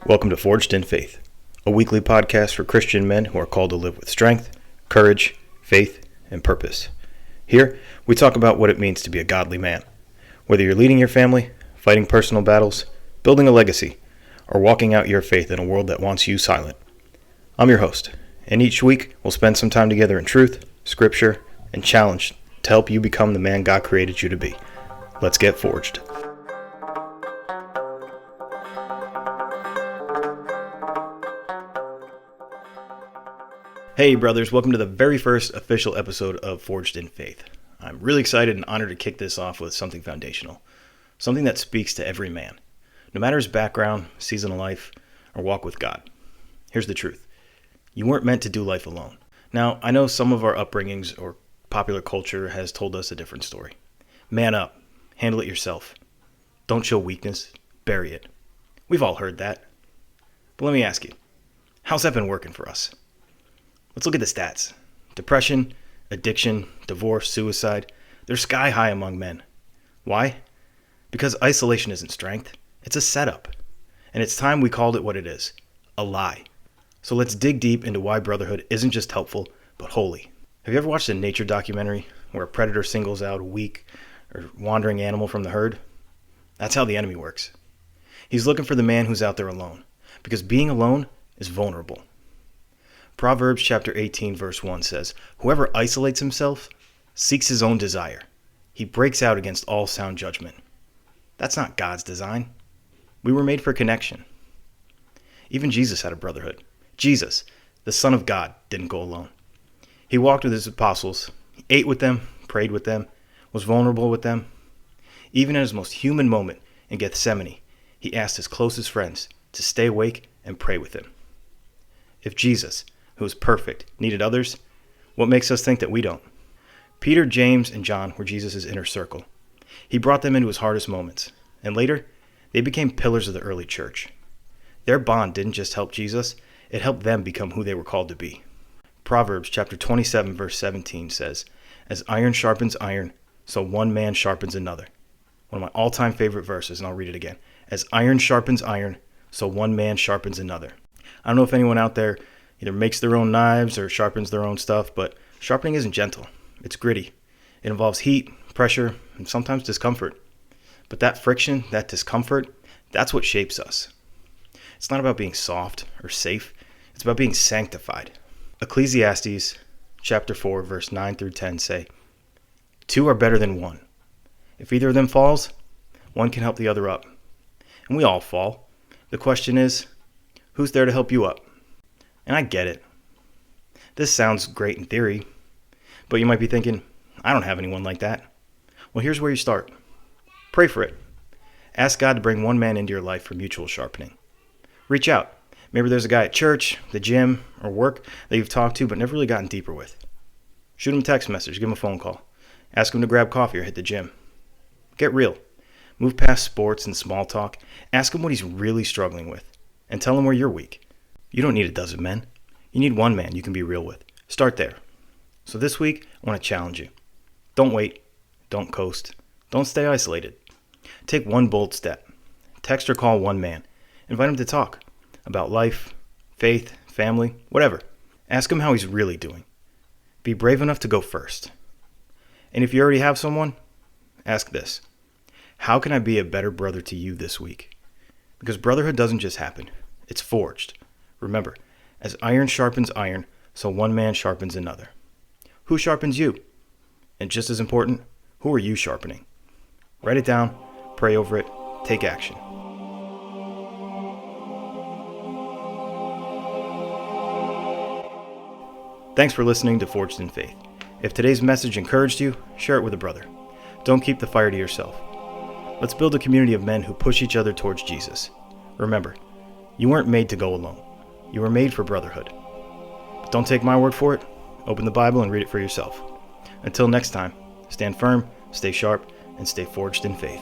Welcome to Forged in Faith, a weekly podcast for Christian men who are called to live with strength, courage, faith, and purpose. Here, we talk about what it means to be a godly man. Whether you're leading your family, fighting personal battles, building a legacy, or walking out your faith in a world that wants you silent. I'm your host, and each week we'll spend some time together in truth, scripture, and challenge to help you become the man God created you to be. Let's get forged. Hey brothers, welcome to the very first official episode of Forged in Faith. I'm really excited and honored to kick this off with something foundational, something that speaks to every man, no matter his background, season of life, or walk with God. Here's the truth. You weren't meant to do life alone. Now, I know some of our upbringings or popular culture has told us a different story. Man up, handle it yourself. Don't show weakness, bury it. We've all heard that. But let me ask you, how's that been working for us? Let's look at the stats. Depression, addiction, divorce, suicide, they're sky high among men. Why? Because isolation isn't strength, it's a setup. And it's time we called it what it is, a lie. So let's dig deep into why brotherhood isn't just helpful, but holy. Have you ever watched a nature documentary where a predator singles out a weak or wandering animal from the herd? That's how the enemy works. He's looking for the man who's out there alone, because being alone is vulnerable. Proverbs chapter 18 verse 1 says, "Whoever isolates himself seeks his own desire. He breaks out against all sound judgment." That's not God's design. We were made for connection. Even Jesus had a brotherhood. Jesus, the Son of God, didn't go alone. He walked with his apostles, he ate with them, prayed with them, was vulnerable with them. Even in his most human moment in Gethsemane, he asked his closest friends to stay awake and pray with him. If Jesus, who was perfect, needed others, what makes us think that we don't? Peter, James, and John were Jesus' inner circle. He brought them into his hardest moments, and later, they became pillars of the early church. Their bond didn't just help Jesus, it helped them become who they were called to be. Proverbs chapter 27 verse 17 says, "As iron sharpens iron, so one man sharpens another." One of my all-time favorite verses, and I'll read it again. "As iron sharpens iron, so one man sharpens another." I don't know if anyone out there either makes their own knives or sharpens their own stuff, but sharpening isn't gentle. It's gritty. It involves heat, pressure, and sometimes discomfort. But that friction, that discomfort, that's what shapes us. It's not about being soft or safe. It's about being sanctified. Ecclesiastes chapter 4, verse 9 through 10 say, "Two are better than one. If either of them falls, one can help the other up." And we all fall. The question is, who's there to help you up? And I get it. This sounds great in theory, but you might be thinking, I don't have anyone like that. Well, here's where you start. Pray for it. Ask God to bring one man into your life for mutual sharpening. Reach out. Maybe there's a guy at church, the gym, or work that you've talked to but never really gotten deeper with. Shoot him a text message, give him a phone call. Ask him to grab coffee or hit the gym. Get real. Move past sports and small talk. Ask him what he's really struggling with, and tell him where you're weak. You don't need a dozen men. You need one man you can be real with. Start there. So this week, I want to challenge you. Don't wait. Don't coast. Don't stay isolated. Take one bold step. Text or call one man. Invite him to talk about life, faith, family, whatever. Ask him how he's really doing. Be brave enough to go first. And if you already have someone, ask this. How can I be a better brother to you this week? Because brotherhood doesn't just happen. It's forged. Remember, as iron sharpens iron, so one man sharpens another. Who sharpens you? And just as important, who are you sharpening? Write it down, pray over it, take action. Thanks for listening to Forged in Faith. If today's message encouraged you, share it with a brother. Don't keep the fire to yourself. Let's build a community of men who push each other towards Jesus. Remember, you weren't made to go alone. You were made for brotherhood. But don't take my word for it. Open the Bible and read it for yourself. Until next time, stand firm, stay sharp, and stay forged in faith.